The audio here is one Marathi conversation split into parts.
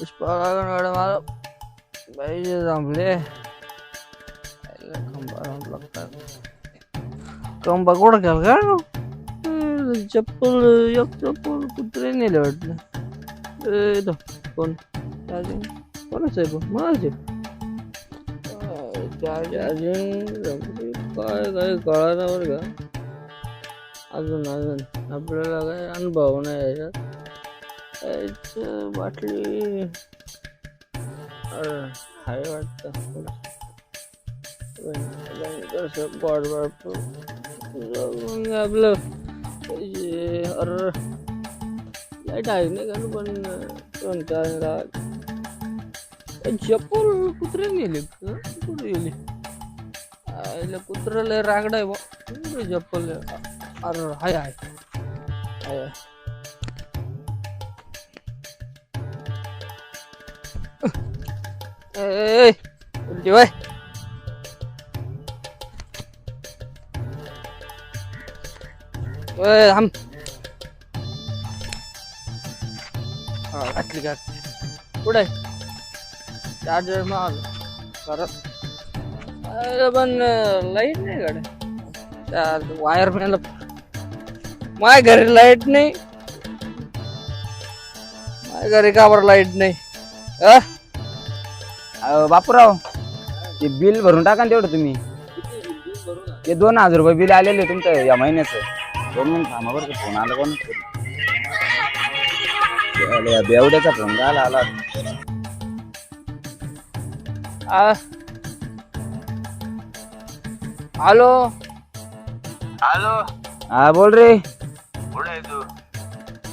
पुष्पा मला पाहिजे जमले कंबा कुठं केलं का चप्पल एक चप्पल कुत्रे नेले वाटलं कोण चार्जिंग कोणाच आहे पण माझे चार्जिंग काय काय कळा ना बरं का अजून आपल्याला काय अनुभव नाही याच्यात बाटली हाय वाटतं कसं पॉट आपलं अरे लाईट आहे नाही का पण चप्पल कुत्रे नेले कुठे गेली आईला कुत्र्याला रागड आहे बा चप्पल अरे हाय हाय हाय जेवाय थांब घातली का कुठे चार्जर माल करत पण लाईट नाही गाड्या वायर मॅनला माझ्या घरी लाईट नाही माझ्या घरी का बरं लाईट नाही बापूराव ते बिल भरून टाका ना तेवढं तुम्ही ते 2000 रुपये बिल आलेले तुमचं या महिन्याचं 2 मिनिट थांबा बरं का फोन आला कोण बेवड्याचा फोन आला हॅलो हॅलो हा बोल रे कुठे आहे तू?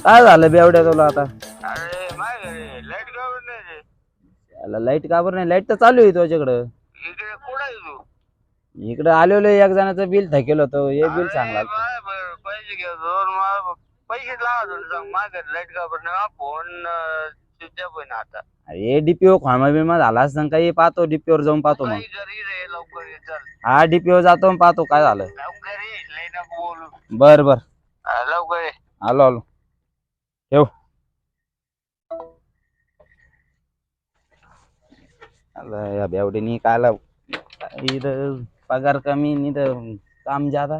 काय झालं बेवड्या तुला आता अरे माझ्या घरी लाईट गावर नाही रे. लाईट का बरं नाही लाईट तर चालू आहे तुझ्याकडं इकडे कुठे आहे तू? इकडं आलेलो एक जणाचं बिल थकेल होतं हे बिल सांगला पैसे घेतो मला पैसे लावा सांग माझ्या घरी लाईट गावर नाही फोन स्विच ऑफ आहे ना आता हे डीपीओ खामा बिमा झाला असं काही पाहतो डीपीओवर जाऊन पाहतो मग घरी रे लवकर ये चल हा डीपीओ जातो पाहतो काय झालं लवकर ये लई नको बोलू बर लवकर ये आलो ठेव या बेवडीनी काला इथं पगार कमी इथं काम जादा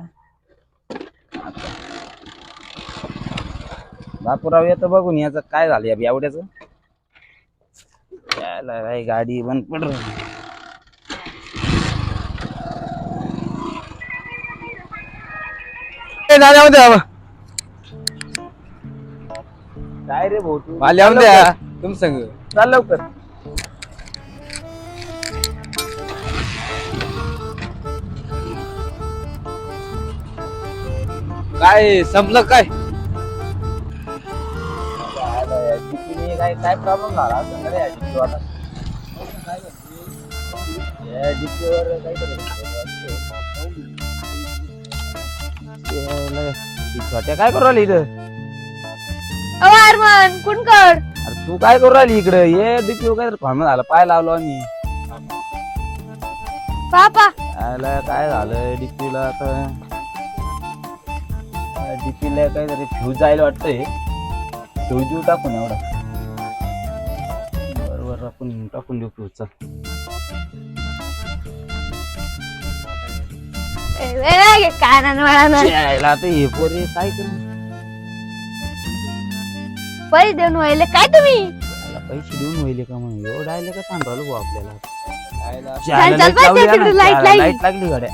बापूराव येतं बघून याचं काय झालं या बेवड्याचं यायला काही गाडी बंद पड काय रे भाऊ तू तुम संग चाल लवकर काय संपलं काय काय काय प्रॉब्लेम झाला असं रे छोट्या काय करू राहिली इथं कुणकड अरे तू काय करू राहिली इकडे हे डीपीओ काय फॉर्म झाला पाय लावलो आम्ही पापा आला काय झालं डीपीला आता डीपीला काहीतरी फ्यूज जायला वाटतंय फ्यूज देऊ टाकून एवढा बरोबर आपण टाकून देऊ फ्यूजचा आता हे पोरे काय करू पैसे देऊन व्हायले काय तुम्ही पैसे देऊन होईल का मग एवढं आले का सांग राहिलो आपल्याला लाईट लागली गाड्या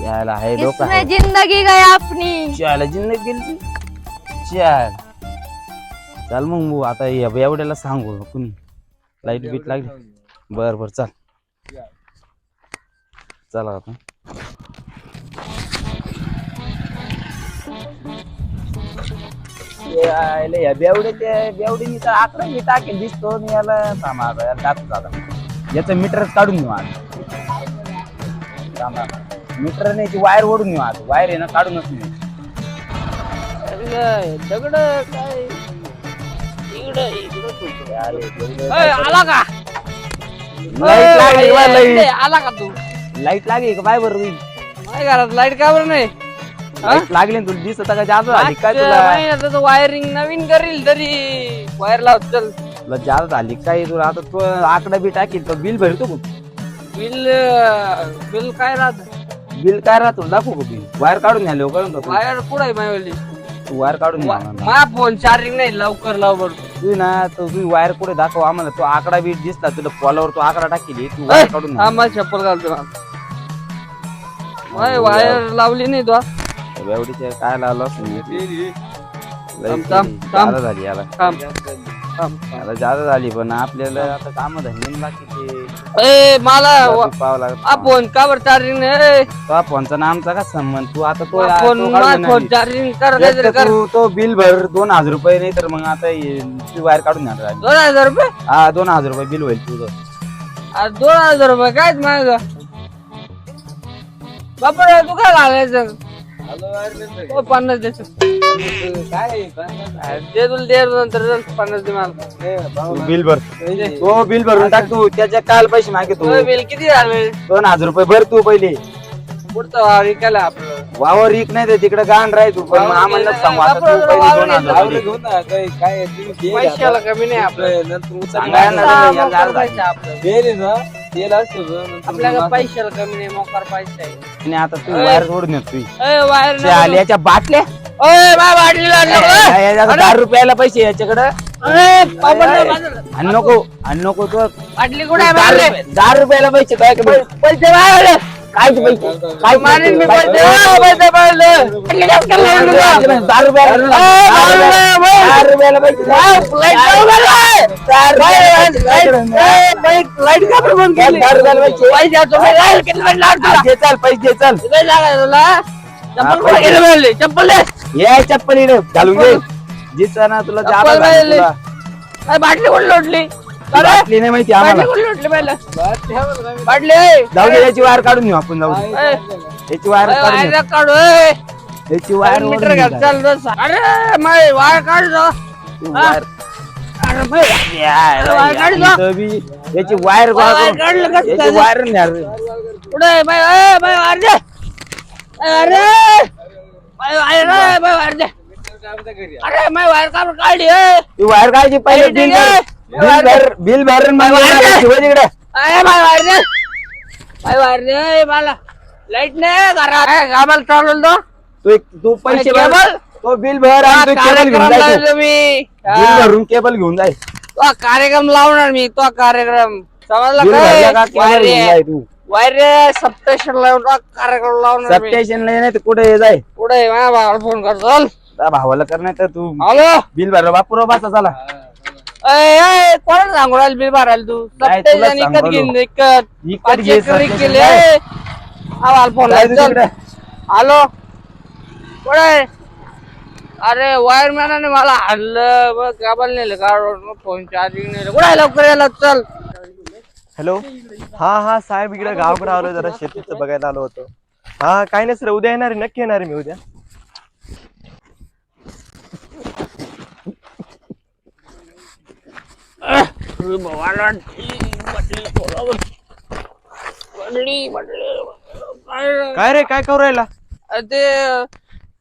यायला आहे डोका इसमें जिंदगी गया अपनी चाल जिंदगी गेली चाल चाल मग भाऊ आता एवढ्याला सांगू कुणी लाईट बीट लागली बर चाल चला आता बेवडीनी तर आकडा मी टाकेल दिसतो मी याला थांबा याला टाकून झाला याचं मीटर काढून घेऊ आज मीटर नाही वायर ओढून घेऊ आज वायर आहे ना काढूनच नाही दगड काय इकडं आला का लाईट लागली आला का तू लाईट लागली का बाय बरं माझ्या घरात लाईट का बरं नाही लागली ना तुला दिसत का जास्त आली काय तुला वायरिंग नवीन करील तरी वायर लावत चल तुला जादा झाली काय तुला आता तो आकडा बी टाकील तर बिल भरतो का? बिल बिल काय राहत बिल काय राहतो दाखवू का बिल? वायर काढून न्यालो कळून का वायर कुठं आहे माझी तू वायर काढून न्या. माझा फोन चार्जिंग नाही लवकर लाव तू ना तो तू वायर कुठे दाखव आम्हाला तो आकडा बी दिसला तुला फॉलोवर तो आकडा टाकील तू वायर काढून न्या. माझी चप्पल घालतो वायर लावली नाही तो एवढी काय लावलं थांब, थांब. जादा झाली याला थांब थांब आता जादा झाली पण आपल्याला आता काम धंदे बाकीचे ए मला पाहावं लागत. फोन का बरं चार्जिंग नाही तो फोनचा ना आमचा का संबंध तू आता तो फोन फोन चार्जिंग कर काहीतरी कर तू तो बिल भर 2000 रुपये नाही तर मग आता तू वायर काढून न्या. 2000 रुपये हा 2000 रुपये बिल होईल तुझं. 2000 रुपये काय माझ बापरे तू काय घालायचं 50 द्यायचं दे तुला दे नंतर 50 दे मला तू बिल भर तो बिल भरून टाक तू त्याच्या काल पैसे मागे तू बिल किती झालं 2000 रुपये भर तू पहिले पुढचं विकायला आपलं वावर विक नाही ते तिकडे गाण राह तू पण मग आम्हाला सांगू आता तू पहिले 2000 रुपये पैशाला कमी नाही आपलं सांगायला लागलं, याला जायला लागलं. आपल्याला पैशाला कमी नाही मोकार पैसा आहे आणि आता तू वायर सोडून येत तू वायर याच्या बाटल्या बाटलीला 10 रुपयाला पैसे याच्याकडे आणि नको तो बाटली कुठे आहे 10 रुपयाला पैसे काय पैसे बाहेर काय पैसे काय मारेन मी पैसे पैसे बाहेर 10 रुपयाला लाईट का पण बंद केली पैसे चल पैसे चल चप्पल ये चप्पल इकडे घालून घे जिचा ना तुला चप्पल जादा बाटली बाटली कोण लोटली बाटली नाही माहिती आम्हाला कोण लोटली पहिलं बाटली जाऊ दे याची वायर काढून घेऊ आपण जाऊ दे याची वायर काढून घेऊ. काढू याची वायर मीटर ओढून घ्या घेऊ. चल अरे माय वायर काढ तू वायर अरे माय वायर काढ याची वायर वायर काढलं का? याची वायर न्या रे. पुढे माय माय वायर दे अरे माय वायर माय वायर दे अरे माय वायर का काढली ती वायर काढची पहिले बिल भर माय वायर तिकडे माय वायर दे मला लाईट नाही घरात आम्हाला चालवलं तू पैसे भर केबल? तो बिल भर आणि तू केबल घेऊन जाय तू. मी बिल भरून केबल घेऊन जाय तो कार्यक्रम लावणार मी तो कार्यक्रम समजला बिल भरला का काय केबल घेऊन जाय तू वायर सप्टेशन लावून कार्यक्रम लावणार मी सबस्टेशन नाही तर कुठे जाय पुढे माझ्या भावाला फोन कर चल त्या भावाला कर नाही तर तू हॅलो बिल भरलं बापूराव बसा चला कोणाला सांगू राहिल बिल भरायला तू नाही, तुला सप्टेशन सांगू इकत घेईन राहिलो. इकत विकत घे, substation केले काय? आम्हाला फोन जाय तू चल तिकडे. हॅलो कुठे अरे वायरमॅनाने मला हल्लं बघ काबाल नेलं काढून फोन चार्जिंग नेलं कुठे लवकर यायला चल हॅलो हा साहेब इकडे गावाकडे आलो जरा शेतीचं बघायला आलो होतो. हा काही नाही सर उद्या येणार आहे नक्की येणार आहे मी उद्या. काय रे काय करू राहिला ते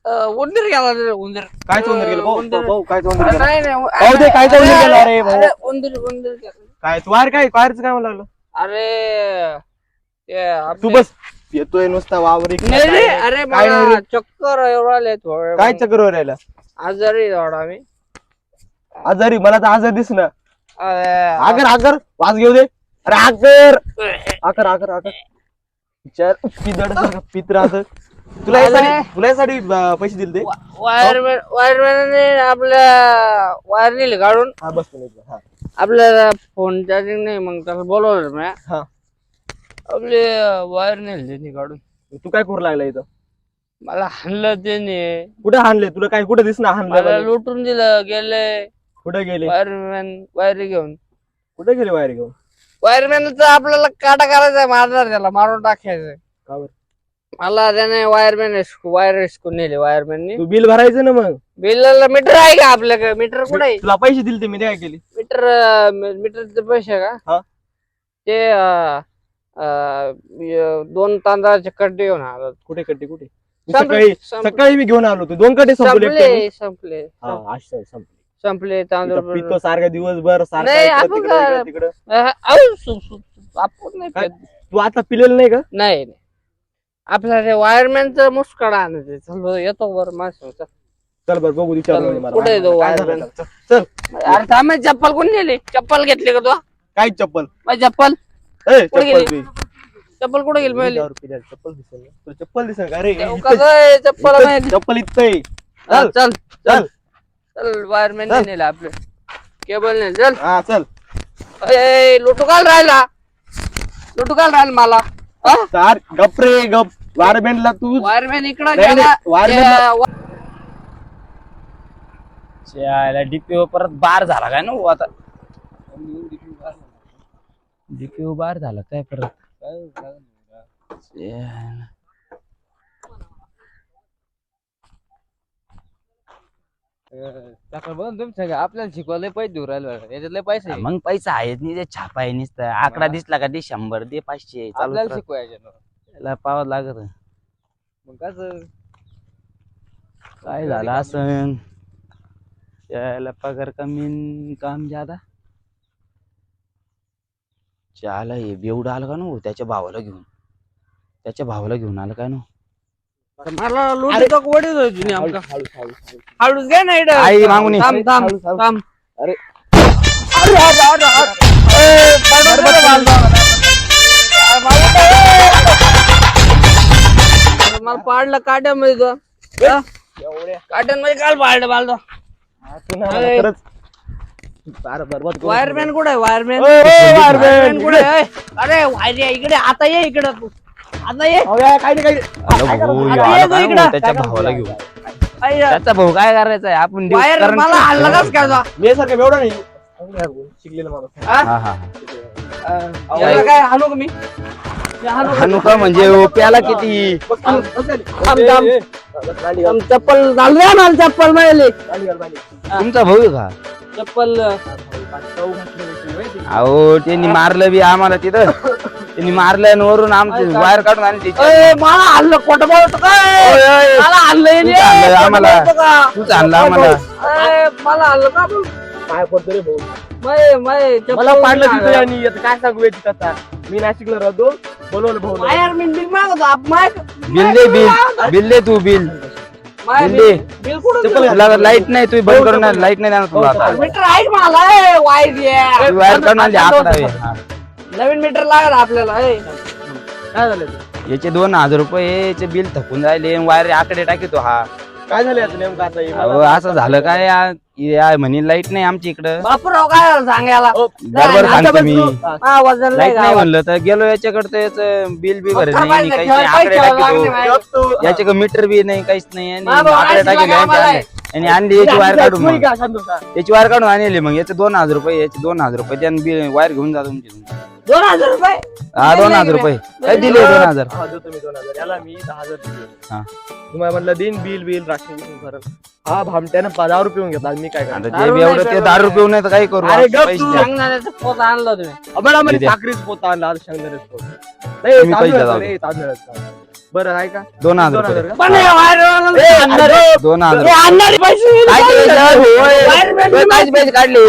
उंदीर गेला रे उंदीर काय तोंदर गेलं भाऊ काय तोंदर गेलं नाही नाही भाऊ दे काय तोंदर गेला रे भाऊ अरे, उंदीर उंदीर गेला. काय तू वायर काय वायरचं काय मला लागलं अरे ते तू बस येतोय नुसता वावर इकडे. नाही रे अरे काय नाही मला रे. चक्कर येऊ राहिले थोडे काय चक्कर राहिला आजारी थोडा मी आजारी मला तर आजार दिस ना अरे, आगर वाज घेऊ दे अरे आकर विचार पिदड पित राहत तुला यासाठी पैसे दिले ते वायरमॅनने आपल्या वायर नेले काढून हा बस हा आपल्याला फोन चार्जिंग नाही मग त्याला बोलवलं मी हा आपले वायर नेले त्यांनी काढून तू काय करू लागला इथं मला हाणलं त्याने कुठे हाणले तुला काय कुठे दिसना मला हाणले लुटून दिलं गेले कुठे गेले वायरमॅन वायर घेऊन कुठे गेले वायर घेऊन वायरमॅनचा आपल्याला काटा करायचा मारणार त्याला मारून टाकायचं का बरं? मला त्याने वायरमॅन वायर हिसकून नेले वायरमॅननी तू बिल भरायचं ना मग बिलला मीटर आहे का आपल्याकडे मीटर कुठे आहे तुला पैसे दिले ते मी काय केली मीटरचे पैसे हा. का ते 2 तांदळाचे कट्टे घेऊन आलो कुठे कट्टे कुठे संपले, सकाळी संपले. सकाळी मी घेऊन आलो होतो 2 कट्टे संपले संपले हा, असं संपले संपले तांदूळ इथं पितो सारखा दिवसभर सारखा नाही, इकडं आपण तिकडं, काय- इकडं तिकडं. आपण नाही काय? पेत. तू आता पिलेलं नाही का नाही नाही. आपल्याला ते वायरमॅनचं मुस्कडा आणायचं चल बरं, येतो बरं माझ्या चल. चल बरं बघू विचारू चल, मला. कुठे आहे तो काय झालं वायरमॅन? त्याला? चल अरे थांब, माझी चप्पल कोणी नेली? चप्पल घेतली का तू? काय चप्पल माझी चप्पल ए, कुठे चप्पल गेली? चप्पल कुठे गेली पहिली? चप्पल दिसेल ना? तुला चप्पल दिसेल का रे देऊ इथं- का गं, चप्पल इथं माहिती? चप्पल इथं आहे. हा, चल चल चल चल वायरमॅन चल. नेलं आपलं केबल नाही चल. हा चल ए, लुटू काल राहिला मला हा? चार गप रे गप वारबेंडला तू वायरमॅन इकडं नाही, गेला. नाही, वायरमॅनला- डीपीओ परत बार झाला काय ना हो आता डीपीओ बार झाला काय परत च्यायला. आपल्याला शिकवायला पैसे देऊ राहिले याच्यातले पैसे मग पैसा आहेच नाही ते छापा आहे नुसतं आकडा दिसला का दे 100 दे 500 चालू आपल्याला शिकवायचे त्याला पावं लागत मग कसं काय झालं असं त्याला पगार कमी न काम ज्यादा त्याला हे बेवडं आलं का नो त्याच्या भावाला घेऊन आलं काय नो मला लुटी वडील होती नाही आमका हळूच घे ना इकडं. आई मागून ये. थांब थांब हळू. थांब अरे अरे अरे, अरे, अरे. ए, पडून गेलं बालदा. अरे, मला पाडलं काट्यामध्ये तो. हा? काट्यांमध्ये काल पाडलं बालदा. तू ना अरे. खरंच अरे बरबाद करून वायरमॅन कुठे आहे वायरमॅन? ओय, ओय, वायरमॅन. वायरमॅन कुठे आहे? अरे वायर इकडे आता ये इकडं तू आता ये अहो, या, काय नाही आलं भाऊ, आता आलं ये काय इकडं. नो त्याच्या भावाला घेऊन आई, त्याचा भाऊ काय करायचा आहे आपण deal वायर करण- मला हल्ला कस काय तुझा? मी सारखं एवढा नाही शिकलेला माणूस हा? हा हा याला काय हाणू का मी? हे हाणू का? हनुका म्हणजे प्याला किती थांब, चप्पल घाल रे मला चप्पल मिळाली तुमचा भाऊ आहे का चप्पल अहो त्यांनी मारलं बी आम्हाला तिथं त्यांनी मारलं आणि वरून आमची वायर काढून आणली त्याची. ए, मला हल्लं खोटं बोलतो काय? ओय, ओय. मला हल्लं येईल, तूच आणलं खोटं आम्हाला. बोलतो का? तूच आणलं आम्हाला ए, मला हल्लं का बोल? काय पडतो रे भाऊ चप्पल मला पाडलं तिथं आणि आता काय सांगू याची कथा मी नाशिकला राहतो बोलवलं भाऊ वायर बिल मागतो आप माग बिल दे बिल दे तू बिल बिल दे. बिल कुठं तुला लाईट नाही तू बंद करून लाईट नाही देणार तुला आता मीटर आहे का मला ए, वायर ये. तू वायर काढून आणली आकडा आहे. हा. नवीन मीटर लागला आपल्याला ए. काय झालं याचे 2000 रुपये याचे बिल थकून राहिले वायर आकडे टाकतो हा काय झालं याचं नेमकं आता हे? अहो असं झालं काय म्हणे लाईट नाही आमच्या इकडं बापूराव काय झालं सांगायला ओ, बरोबर नाही, सांगतो मी हा, वजन लाईट नाही गावात. म्हणलं तर गेलो याच्याकडे तर याचं बिल बी भरत पत्ता नाही पाहिजे, काहीच ठेवायला नाही आकडे पाहिजे, लागले टाकतो माहिती. तू- याचे मीटर बी नाही काहीच नाही आणि बाबा, आकडे वायरची टाकले बघा आम्हाला. आणि आणली याची वायर काढून तू मग का शांत बसा. याची वायर काढून आणली मग याचे 2000 रुपये याचे 2000 रुपये त्यानं बिल वायर घेऊन जा तुमची 2000 रुपये हा 2000 रुपये काय दिले 2000 हा, देतो मी 2000 याला मी 10,000 दिले. हा. तुम्हाला म्हटलं दिन बिल राशन बिशन भरत हा भामट्यानं 10 रुपये घेतला मी काय आता करणार ते बी एवढं ते 10 रुपये नाही तर काय करू अरे गप पैसे तू. द्या. सांगण्याचा पोत आणला तुम्ही आम्हाला म्हणे दे. साखरीच पोत आणला आज शेंगदाण्याच पोत तुम्ही नाही पैसे तांदूळाचं जाऊ रे, तांदूळाचं. बरं आहे का 2000 रुपये का? पण हे वायरवाला ए, आणणार अरे, 2000 हे आणणारे पैसे काय केलं सर? होय. वायरमॅन होय, कायचे पैसे काढले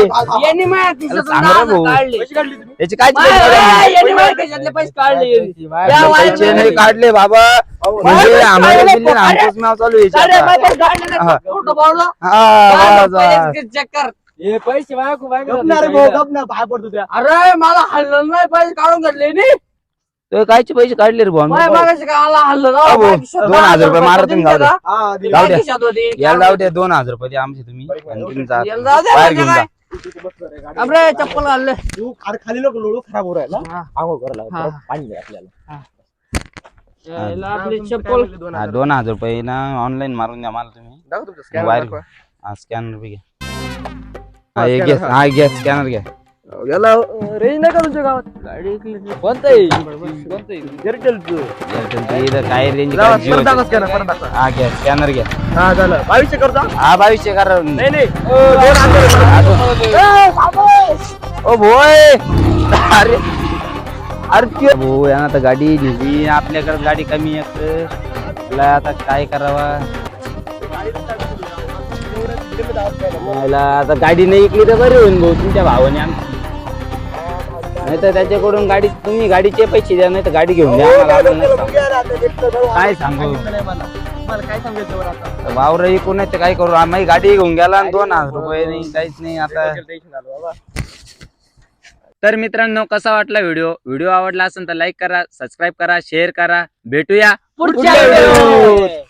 यांनी माझ्या खिशातून सांग रे 10,000 भाऊ. काढले पैसे काढले तुम्ही? याचे काय माय, यांनी माझ्या खिशातले पैसे काढले यांनी. या पैसे वायरमॅन- नाही काढले बाबा म्हणजे वायरमॅन आम्हाला काढले, दिले ना अरे. आमचंच नाव चालू आहे साडे याच्यात. पैसे काढले नाही, हा. खोटं बोललं. हा, बस. पैसे चेक कर. गप ना रे भाऊ, गप ना, बाहेर पडतो त्या. अरे मला हल्लं नाही पैसे काढून घेतले नी तो कायचे पैसे काढले रे भाऊ माझ्या मागाशी काय मला हल्लं ना हो, माझ्या खिशात 2000 रुपये मारा दिले तुम्ही जाऊ द्या. का? हा, दिले. जाऊ द्या. माझ्या खिशात होते. याला जाऊ द्या 2000 रुपये द्या आमचे तुम्ही आणि तुम्ही जा. याला जाऊ द्या, बाहेर म्हणजे घेऊन जा काय? तिथे बसलो रे, गाडी. अरे चप्पल घालले तू खाली नको लोळू, खराब होऊ राहिला हा. आंघोळ करायला हा. परत पाणी दे आपल्याला याला आपली तुमचं काय चप्पल म्हणले, 2000? हा 2000 रुपये ना ऑनलाईन मारून द्या मला तुम्ही दाखव तुमचं scanner वायर दाखवा. हा स्कॅनर बी घ्या हा एक घ्या हा घ्या स्कॅनर घ्या याला रेंज नाही का तुमच्या गावात कोणतं एअरटेल तू एअरटेलचं इथं काय रेंज दाखवा, परत दाखवा scanner, परत दाखवा. हा घ्या स्कॅनर घ्या हा झालं 2200 करता हा 2200 करा नाही नाही ओ भोय अरे अरे भो यांना आता गाडी लिहिली आपल्याकडे गाडी कमी आहे आता काय करावा मला आता गाडी नाही इकली तर बरी होईल भाऊ तुमच्या भावाने आमची. नाही तर त्याच्याकडून गाडी तुम्ही गाडीचे पैसे द्या नाही तर गाडी घेऊन द्या आम्हाला. काय सांगू काय सांगायचं बरं आता? वावर इकून नाही तर काय करू आम्ही गाडी घेऊन गेला आणि 2,000 रुपये नाही काहीच नाही आता. टेन्शन आलं बाबा. तर मित्रांनो कसा वाटला व्हिडिओ आवडला असेल तर लाईक करा सबस्क्राईब करा शेअर करा भेटूया पुढच्या व्हिडिओत.